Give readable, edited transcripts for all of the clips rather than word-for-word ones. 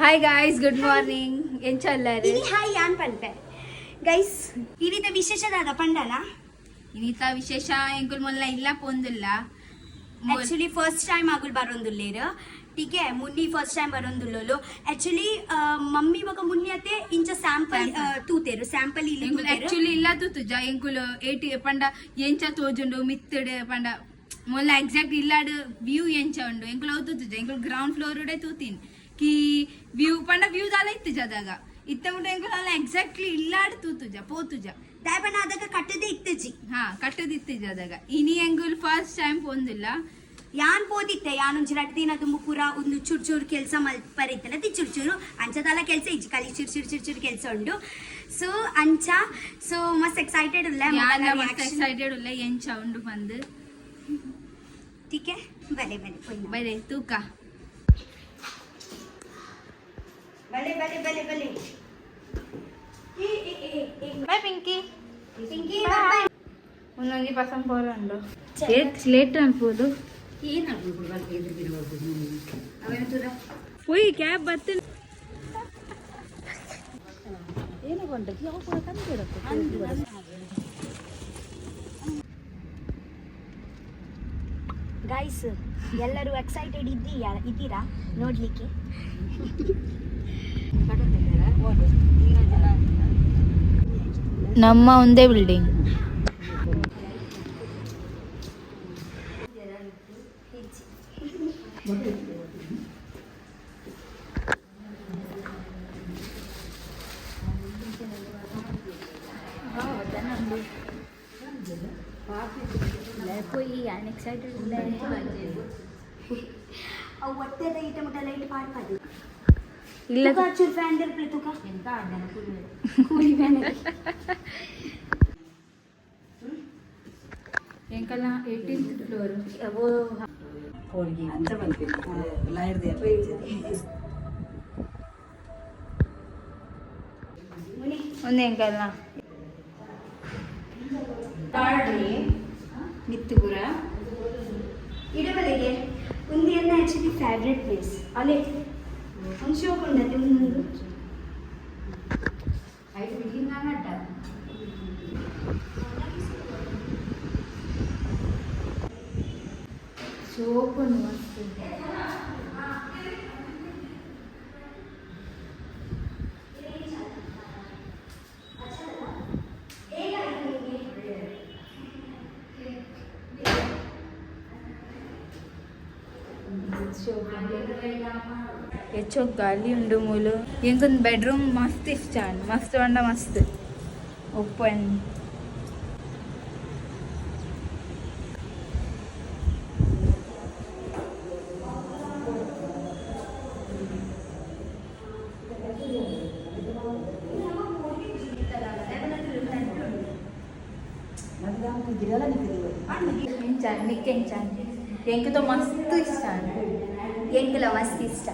Hi guys, good morning. ಏನ್ ಚಲ್ಲರಿ? Hi ಯಾನ್ ಪಂಪೆ guys ಇನಿತ ವಿಶೇಷದಾದ ಪಂಡನ ಇನಿತ ವಿಶೇಷ ಎಂಕುಲ್ ಮೊಲ್ಲ ಇಲ್ಲ ಪೊಂದಿಲ್ಲ. ಆಕ್ಚುಲಿ ಫಸ್ಟ್ ಟೈಮ್ ಆಗುಲ್ ಬರೋಂದುಲ್ಲೇರು ठीक है मुन्नी फर्स्ट टाइम बरोंदुल्लो एक्चुअली मम्मी बका मुन्नी आते इंचा सैंपल तूतेरु सैंपल इल्ले तूतेरु एक्चुअली ಇಲ್ಲ ತುತುಜ ಎಂಕುಲ್ 80 ಪಂಡ ಎಂಚ ತೋಜುಂಡು ಮಿತ್ತಡೆ ಪಂಡ ಮೊಲ್ಲ ಎಕ್ಸಾಕ್ಟ್ ಇಲ್ಲಾಡು ವ್ಯೂ ಎಂಚ ಉಂಡು ಎಂಕುಲ್ ತುತುಜ ಎಂಕುಲ್ ಗ್ರೌಂಡ್ ಫ್ಲೋರ್ ಉಡೆ ತೂತಿನ್ ಕಿ ವ್ಯೂ ಪಂಡ ವ್ಯೂ ದಾಲ ಇತ್ತು ಜದಾಗ ಇತ್ತ ಉಂಡು ಎಂಕುಲ್ ಅಲ್ಲ ಎಕ್ಸಾಕ್ಟ್ಲಿ ಇಲ್ಲಾಡು ತೂತುಜ ಪೋತುಜ ದಾಯಪನ ಅದಕ್ಕೆ ಕಟ್ಟದೆ ಇತ್ತಜಿ ಹಾ ಕಟ್ಟದ ಇತ್ತು ಜದಾಗ ಇನಿ ಎಂಕುಲ್ ಫಸ್ಟ್ ಟೈಮ್ ಪೊಂದಿಲ್ಲ ಯಾನ್ ಪೋದಿತ್ತೆ ಯಾನೊಂಚಿ ರಡ್ ದಿನ ತುಂಬ ಪೂರ ಒಂದು ಚೂರು ಚೂರು ಕೆಲಸ ಮಲ್ಪರಿತ್ತಲ್ಲ ತಿ ಚೂರು ಚೂರು ಅಂಚದಲ್ಲ ಕೆಲಸ ಇಜ್ಜಿ ಕಲಿ ಚೂರು ಕೆಲಸ ಉಂಡು ಸೊ ಅಂಚ ಸೊ ಮಸ್ತ್ ಎಕ್ಸೈಟೆಡ್ ಉಲ್ಲ ಮಸ್ತ್ ಎಕ್ಸೈಟೆಡ್ ಉಲ್ಲ ಎಂಚ ಉಂಡು ಬಂದು ठीक है ಬಲೆ ಬಲೆ ಬಲೆ ತೂಕ ಬಲೆ ಬಲೆ ಬಲೆ ಬಲೆ ಬಾಯ್ ಪಿಂಕಿ ಪಿಂಕಿ ಬಾಯ್ ಒಂದೊಂದು ಪಸಂದ್ ಬೋಲುಂಡು ಲೇಟ್ ಅನ್ಬೋದು ಹೋಯ್ ಕ್ಯಾಬ್ ಬರ್ತೀನಿ ಗೈಸ್ ಎಲ್ಲರೂ ಎಕ್ಸೈಟೆಡ್ ಇದ್ದೀರಾ ನೋಡ್ಲಿಕ್ಕೆ ನಮ್ಮ ಒಂದೇ ಬಿಲ್ಡಿಂಗ್ పోయి అన్ఎక్సైటెడ్ అవు వట్టే లైట్ మట లైట్ పాడపది ಇಲ್ಲ ಚೂರ್ ಫ್ಯಾನ್ ದಿರ್ಪ್ಲೆ ತುಕ ಎಂತ ಆಡನ ಕೂಲಿ ಫ್ಯಾನ್ ಎಂಕಲ್ಲ 18th ಫ್ಲೋರ್ वो ಹೋಳಿಗೆ ಅಂತ ಬಂದಿದೆ ಲೈಟ್ ದೇ ಒಂದು ಎಂಕಲ್ಲ ಮಿತ್ತುಗುರ ಇಡಬಲಿಗೆ ಒಂದು ಎಲ್ಲ ಆ್ಯಕ್ಚುಲಿ ಫೇವ್ರೆಟ್ ಪ್ಲೇಸ್ ಅಲ್ಲೇ ಒಂದು ಶೋಕ್ ಉಂಡದೆ ಒಂದು ಐದು ಬಿಲ್ಡಿಂಗ್ ಆಗಟ್ಟ ಶೋಕ್ ಉಂಡು ಮಸ್ತ್ ಹೆಚ್ಚು ಗಾಳಿ ಉಂಡು ಮೂಲು ಎಂಕೊಂದು ಬೆಡ್ರೂಮ್ ಮಸ್ತ್ ಇಷ್ಟ ಮಸ್ತ್ ಬಂಡ ಮಸ್ತ್ ಓಪನ್ ಎಂಕతో ಮಸ್ತ್ ಇಷ್ಟ ಎಂಕಲ ಮಸ್ತ್ ಇಷ್ಟ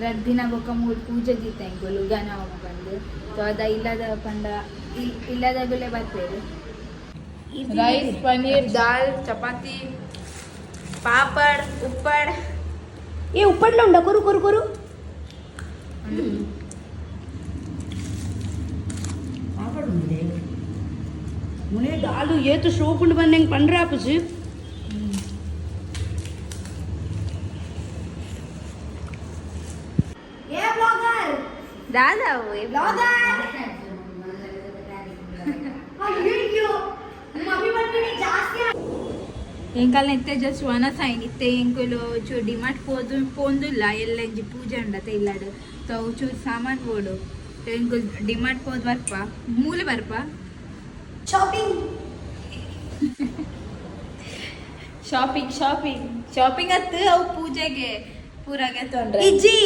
ರದ್ದಿನ ಬೊಕ್ಕ ಮೂರು ಪೂಜೆ ಗೀತ ಎಂಕುಲು ಗನ ಬಂದು ಸೊ ಅದ ಇಲ್ಲದ ಪಂಡ ಇಲ್ಲದಾಗಲೇ ಬರ್ತೇವೆ ರೈಸ್ ಪನ್ನೀರ್ ದಾಲ್ ಚಪಾತಿ ಪಾಪಡ್ ಉಪ್ಪಡ್ ಏ ಉಪ್ಪಡ್ಲ ಉಂಡ ಕೊರು ಕೊರು ಕೊರು ಮುನೆ ದಾಲು ಏತು ಶೋಕ್ ಉಂಡು ಬಂದು ಹೆಂಗೆ ಪಂಡ್ರೆ ಆಪುಜಿ ದಾಲ್ ಎಂಕಲ್ನ ಇತ್ತೆ ಜಸ್ಟ್ ಒನ ಸೈನ್ ಇತ್ತೆ ಎಂಕುಲು ಚೂ ಡಿಮಾರ್ಟ್ ಪೋಂದುಲ್ಲ ಎಲ್ಲ ಎಂಜಿ ಪೂಜೆ ಉಂಡತೆ ಇಲ್ಲಾಡು ಸೊ ಅವು ಚೂರು ಸಾಮಾನು ಬೋಡು ಎಂಕುಲ್ ಡಿಮಾರ್ಟ್ ಪೋದು ಬರ್ಪ ಮೂಲೆ ಬರ್ಪ ಶಾಪಿಂಗ್ ಶಾಪಿಂಗ್ ಶಾಪಿಂಗ್ ಶಾಪಿಂಗ್ ಅತ್ತು ಅವು ಪೂಜೆಗೆ ಪೂರಾಗೆ ತೊಂದ್ರೆ ಇಜ್ಜಿ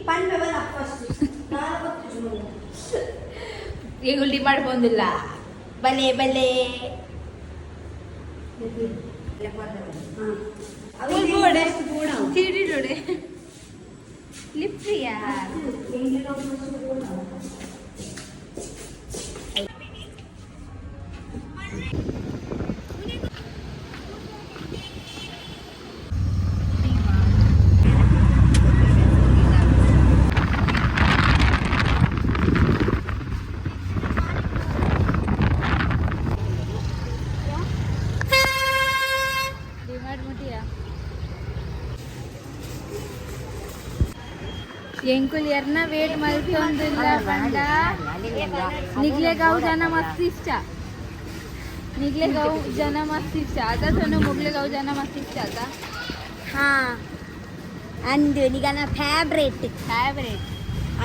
ಪಂಡ್ ಬಲ ಫಸ್ಟ್ ಈಗ ಡಿಮಾರ್ಟ್ ಪೋಂದಿಲ್ಲ ಬಲೆ ಬಲೆ ತಿಡಿಡೋಡೆ ಲಿಪ್ರಿಯಾ ಎಂಕುಲ್ ಎರ್ನ ವೇಟ್ ಮಲ್ತೊಂದಿಲ್ಲ ಪಂಡ ನಿಗ್ಲೆಗಾವ್ ಜನ ಮಸ್ತ್ ಇಷ್ಟ ನಿಗ್ಲೆಗಾವ್ ಜನ ಮಸ್ತ್ ಇಷ್ಟ ಅದ ಸೊನ್ನು ಮುಗ್ಲೆಗಾವ್ ಜನ ಮಸ್ತ್ ಇಷ್ಟ ಅದ ಹಾ ಅಂದು ನಿಗನ ಫೇವ್ರೇಟ್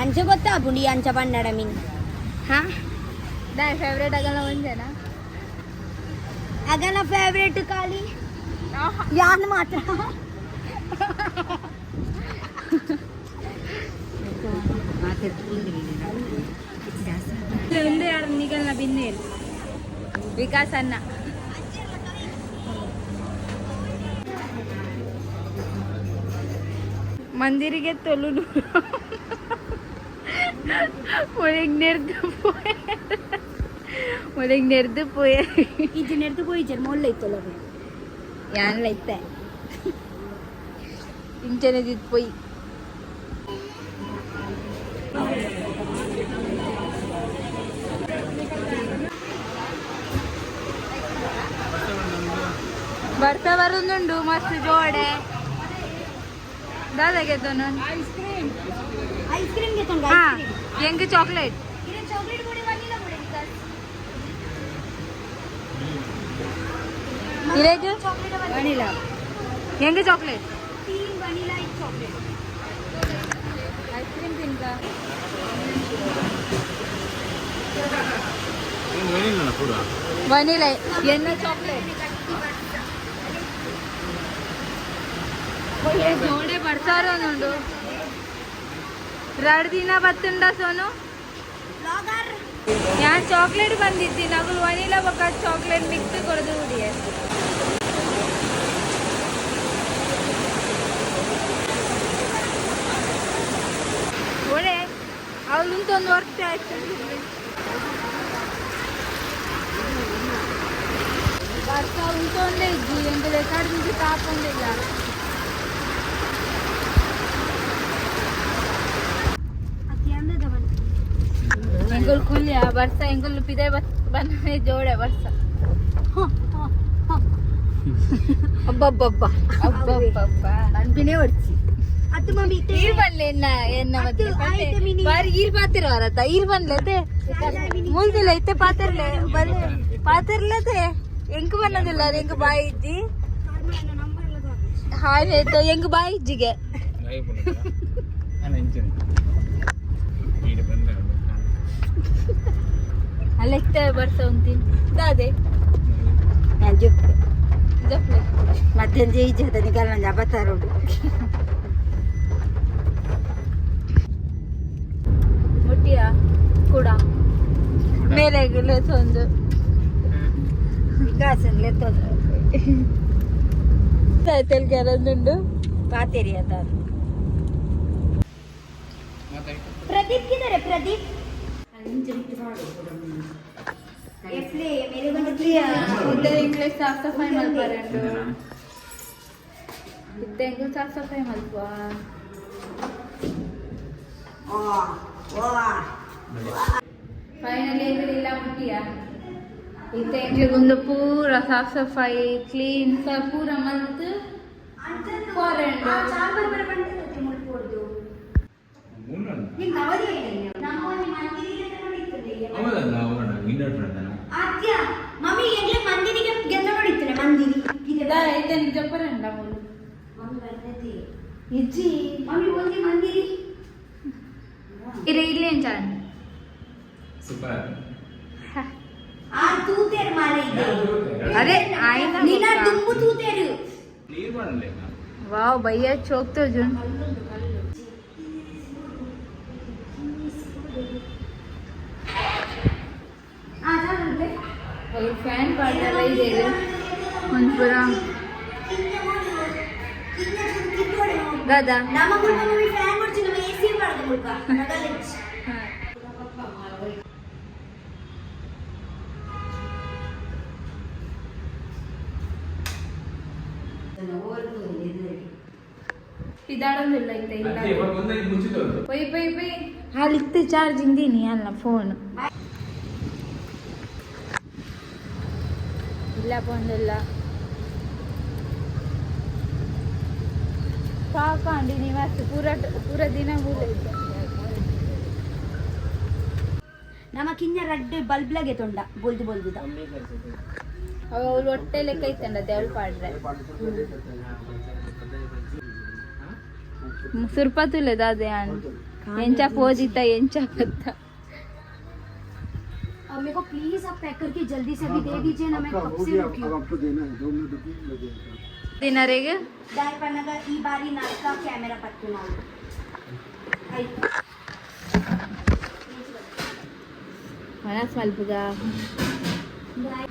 ಅಂಚ ಗೊತ್ತಾ ಪುಂಡಿ ಅಂಚ ಪಂಡಡ ಮೀನ್ ಹಾ ದಾಯ್ ಫೇವ್ರೇಟ್ ಆಗಲ್ಲ ಒಂದೇನ ಅಗನ ಫೇವ್ರೇಟ್ ಖಾಲಿ ಯಾನ್ ಮಾತ್ರ ಒಂದೇ ಆಡ ನಿಗಲ್ನ ಬಿನ್ನೇರು ವಿಕಾಸ್ ಅನ್ನ ಮಂದಿರಿಗೆ ತೊಲು ನೆರ್ದು ಪೋಯ ಇದು ನೆರೆದು പോയിച്ചാൽ മുകളിലെത്തുള്ളൂ ഞാനിലത്തെ ಇಂಟರ್ನೆಟ್ ಇದು പോയി ಬರ್ತಾ ಬರುന്നുണ്ട് ಮಸ್ತ್ ಜೋಡೆ ದಾದಾಗೆ ತೊನನ್ ಐಸ್ ಕ್ರೀಮ್ घेतो ಹಾ ಎಂಗ್ ಚಾಕ್ಲೇಟ್ ಇದು ಚಾಕ್ಲೇಟ್ ಕೂಡ ವನಿಲಾ ಕೂಡ ಇರೇಜು ಚಾಕ್ಲೇಟ್ ವನಿಲಾ ಎಂಗ್ chocolate 3 vanilla 1 chocolate ice cream ತಿನ್ಕಾ ವನಿಲಾ ಎನ್ನ ಚಾಕ್ಲೇಟ್ ಜೋಡೆ ಬರ್ತಾರೋನುಂಡು 2 ದಿನ ಬತ್ತುಂಡ ಸೋನು ಬ್ಲಾಗರ್ ഞാൻ ചോക്ലേറ്റ് ಬಂದಿದ್ದಿ ನಗುಲು ವನಿಲಾ ಬೊಕ್ಕ ಚಾಕ್ಲೇಟ್ ಮಿಕ್ಸ್ ಕೊರದು ಹುಡಿಯೆ ಒಳ್ಳೆ ಅವಳುಂತೊಂದು ವರ್ಷ ಆಯ್ತು ವರ್ಷ ಉಂಟೊಂದೇ ಇದ್ದಿ ಎಂಟು ರೆಕಾರ್ಡ್ ನಿಂತು ತಾಪೊಂದಿಲ್ಲ ಎಂಗುಲ್ ಕುಲ್ಯ ಬರ್ಸ ಎಂಗುಲ್ ಪಿದೆ ಬನ್ನೆ ಜೋಡೆ ಬರ್ಸ ಅಬ್ಬಬ್ಬಬ್ಬ ಅಬ್ಬಬ್ಬಬ್ಬ ಅನ್ಪಿನೇ ಹೊಡ್ಸಿ ಅದು ಮಮ್ಮಿ ಈರ್ ಬನ್ಲೆ ಎನ್ನ ಮತ್ತೆ ಬಾರಿ ಈರ್ ಪಾತಿರವರತ್ತ ಈರ್ ಬನ್ಲತೆ ಮೂಲ್ದಿಲ್ಲ ಇತ್ತೆ ಪಾತಿರ್ಲೆ ಬನ್ಲೆ ಪಾತಿರ್ಲತೆ ಎಂಕ್ ಬನ್ನದಿಲ್ಲ ಅದು ಎಂಕ್ ಬಾಯಿ ಇಜ್ಜಿ ಹಾಯ್ ಆಯ್ತು ಎಂಕ್ ಬಾಯಿ ಇಜ್ಜಿಗೆ ಅಲ್ಲ ಇತ್ತೆ ಬರ್ಸ ಉಂತಿನ್ ದಾದೆ ಜುಪ್ಪೆ ಜಪ್ಲೆ ಮಧ್ಯಾಹ್ನ ಜೈಜದ ನಿಗಲ್ ನಂಜ ಬತ್ತಾರೋಡು ಮುಟ್ಟಿಯ ಕೂಡ ಮೇಲೆ ಒಂದು ವಿಕಾಸನ್ ಲೆತ್ತೋದು ತೆಲ್ಗೆರದುಂಡು ಪಾತೇರಿ ಅದ ಪ್ರದೀಪ್ ಕಿದರೆ ಪ್ರದೀಪ್ ಎಪ್ಲೆ ಮೇರೆ ಬಂದಿದ್ಲಿಯಾ ಇದ್ದ ಇಂಗ್ಲಿಷ್ ಸಾಫ್ ಸಫಾಯಿ ಮಲ್ಪರೆಂಡು ಇದ್ದ ಇಂಗ್ಲಿಷ್ ಸಾಫ್ ಸಫಾಯಿ ಮಲ್ಪ ಫೈನಲಿ ಎಂಗ್ಲಿಲ್ಲ ಮುಟ್ಟಿಯ ಇದ್ದ ಇಂಗ್ಲಿಗೊಂದು ಪೂರ ಸಾಫ್ ಸಫಾಯಿ ಕ್ಲೀನ್ ಪೂರ ಮಲ್ತು ಪೋರೆಂಡು ಚಾಂಬರ್ ಬರ ಬಂದಿರುತ್ತೆ ಮುಳ್ಕೊಡ್ದು ನಿಮ್ ನವದಿ ಹೇಳಿಲ್ಲ ನಮ್ಮಲ್ಲಿ ಮಂದಿರಿಗೆ ನೋಡಿರ್ತದೆ ಆದ್ಯ ಮಮ್ಮಿ ಎಂಗ್ಲೆ ಮಂದಿರಿಗೆ ಗೆಲ್ಲ ನೋಡಿರ್ತನೆ ಮಂದಿರಿ ಇದ್ದ ನಿಜ ಪರೆಂಡ ಮೂಲು ಮಮ್ಮಿ ಬರ್ತೈತಿ ಇಜ್ಜಿ ಮಮ್ಮಿ ಓದಿ ಮಂದಿರಿ ಇರ ಇಲ್ಲೇ ಜಾನ್ ಆ ತೂತೇರ್ ಮಾಲೆ ಇದೆ ಅದೇ ಆಯ್ನ ನಿನ್ನ ತುಂಬು ತೂತೇರು ವಾವ್ ಭಯ್ಯ ಚೋಕ್ತೋ ಜುನ್ ಆ ಜಾನುಂಟೆ ಅವ್ರ ಫ್ಯಾನ್ ಪಾಡ್ದಲ್ಲ ಇದೆ ಒಂದು ಪುರ ದಾದಾ ನಮಗೂ ಮಮ್ಮಿ ಫ್ಯಾನ್ ಮಾಡ್ತೀನಿ ನಮ್ಮ ಎಸಿ ಮಾಡ್ದೆ ಮುಳ್ಕ ನಗಲೆಚ್ ಇದಾಡೋದಿಲ್ಲ ಇಲ್ಲ ಇಲ್ಲ ಪೈ ಪೈ ಪೈ ಹಾಲಿತ್ತು ಚಾರ್ಜಿಂಗ್ ದೀನಿ ಅಲ್ಲ ಫೋನ್ ಇಲ್ಲ ಬಂದಿಲ್ಲ ಸಾಕಾಂಡಿ ನೀವು ಅಷ್ಟು ಪೂರ ದಿನ ಮೂಲೈತೆ ನಮ್ಮ ಕಿಂಜ ರಡ್ಡ್ ಬಲ್ಬ್ಲಾಗೆ ತೊಂಡ ಬೊಲ್ದು ಬೊಲ್ದುದ ಅವಳು ಹೊಟ್ಟೆ ಲೆಕ್ಕ ಇತ್ತಂಡ ದೇವಳು ಪಾಡ್ರೆ ಸುರ್ಪತುಲೆದ ಅದೇ ಎಂಚ ಪೋದಿತ್ತ ಎಂಚ ಪತ್ತ मेरे को प्लीज आप पैक करके जल्दी से अभी दे दीजिए ना, मैं कब से रुकी हूँ। आपको देना है 2 मिनट लगेगा ದಿನರಿಗೆ दाई पन्नगा ई बारी नाटका कैमरा पट्टू ना ಮನಸ್ ಮಲ್ಪುಗ दाई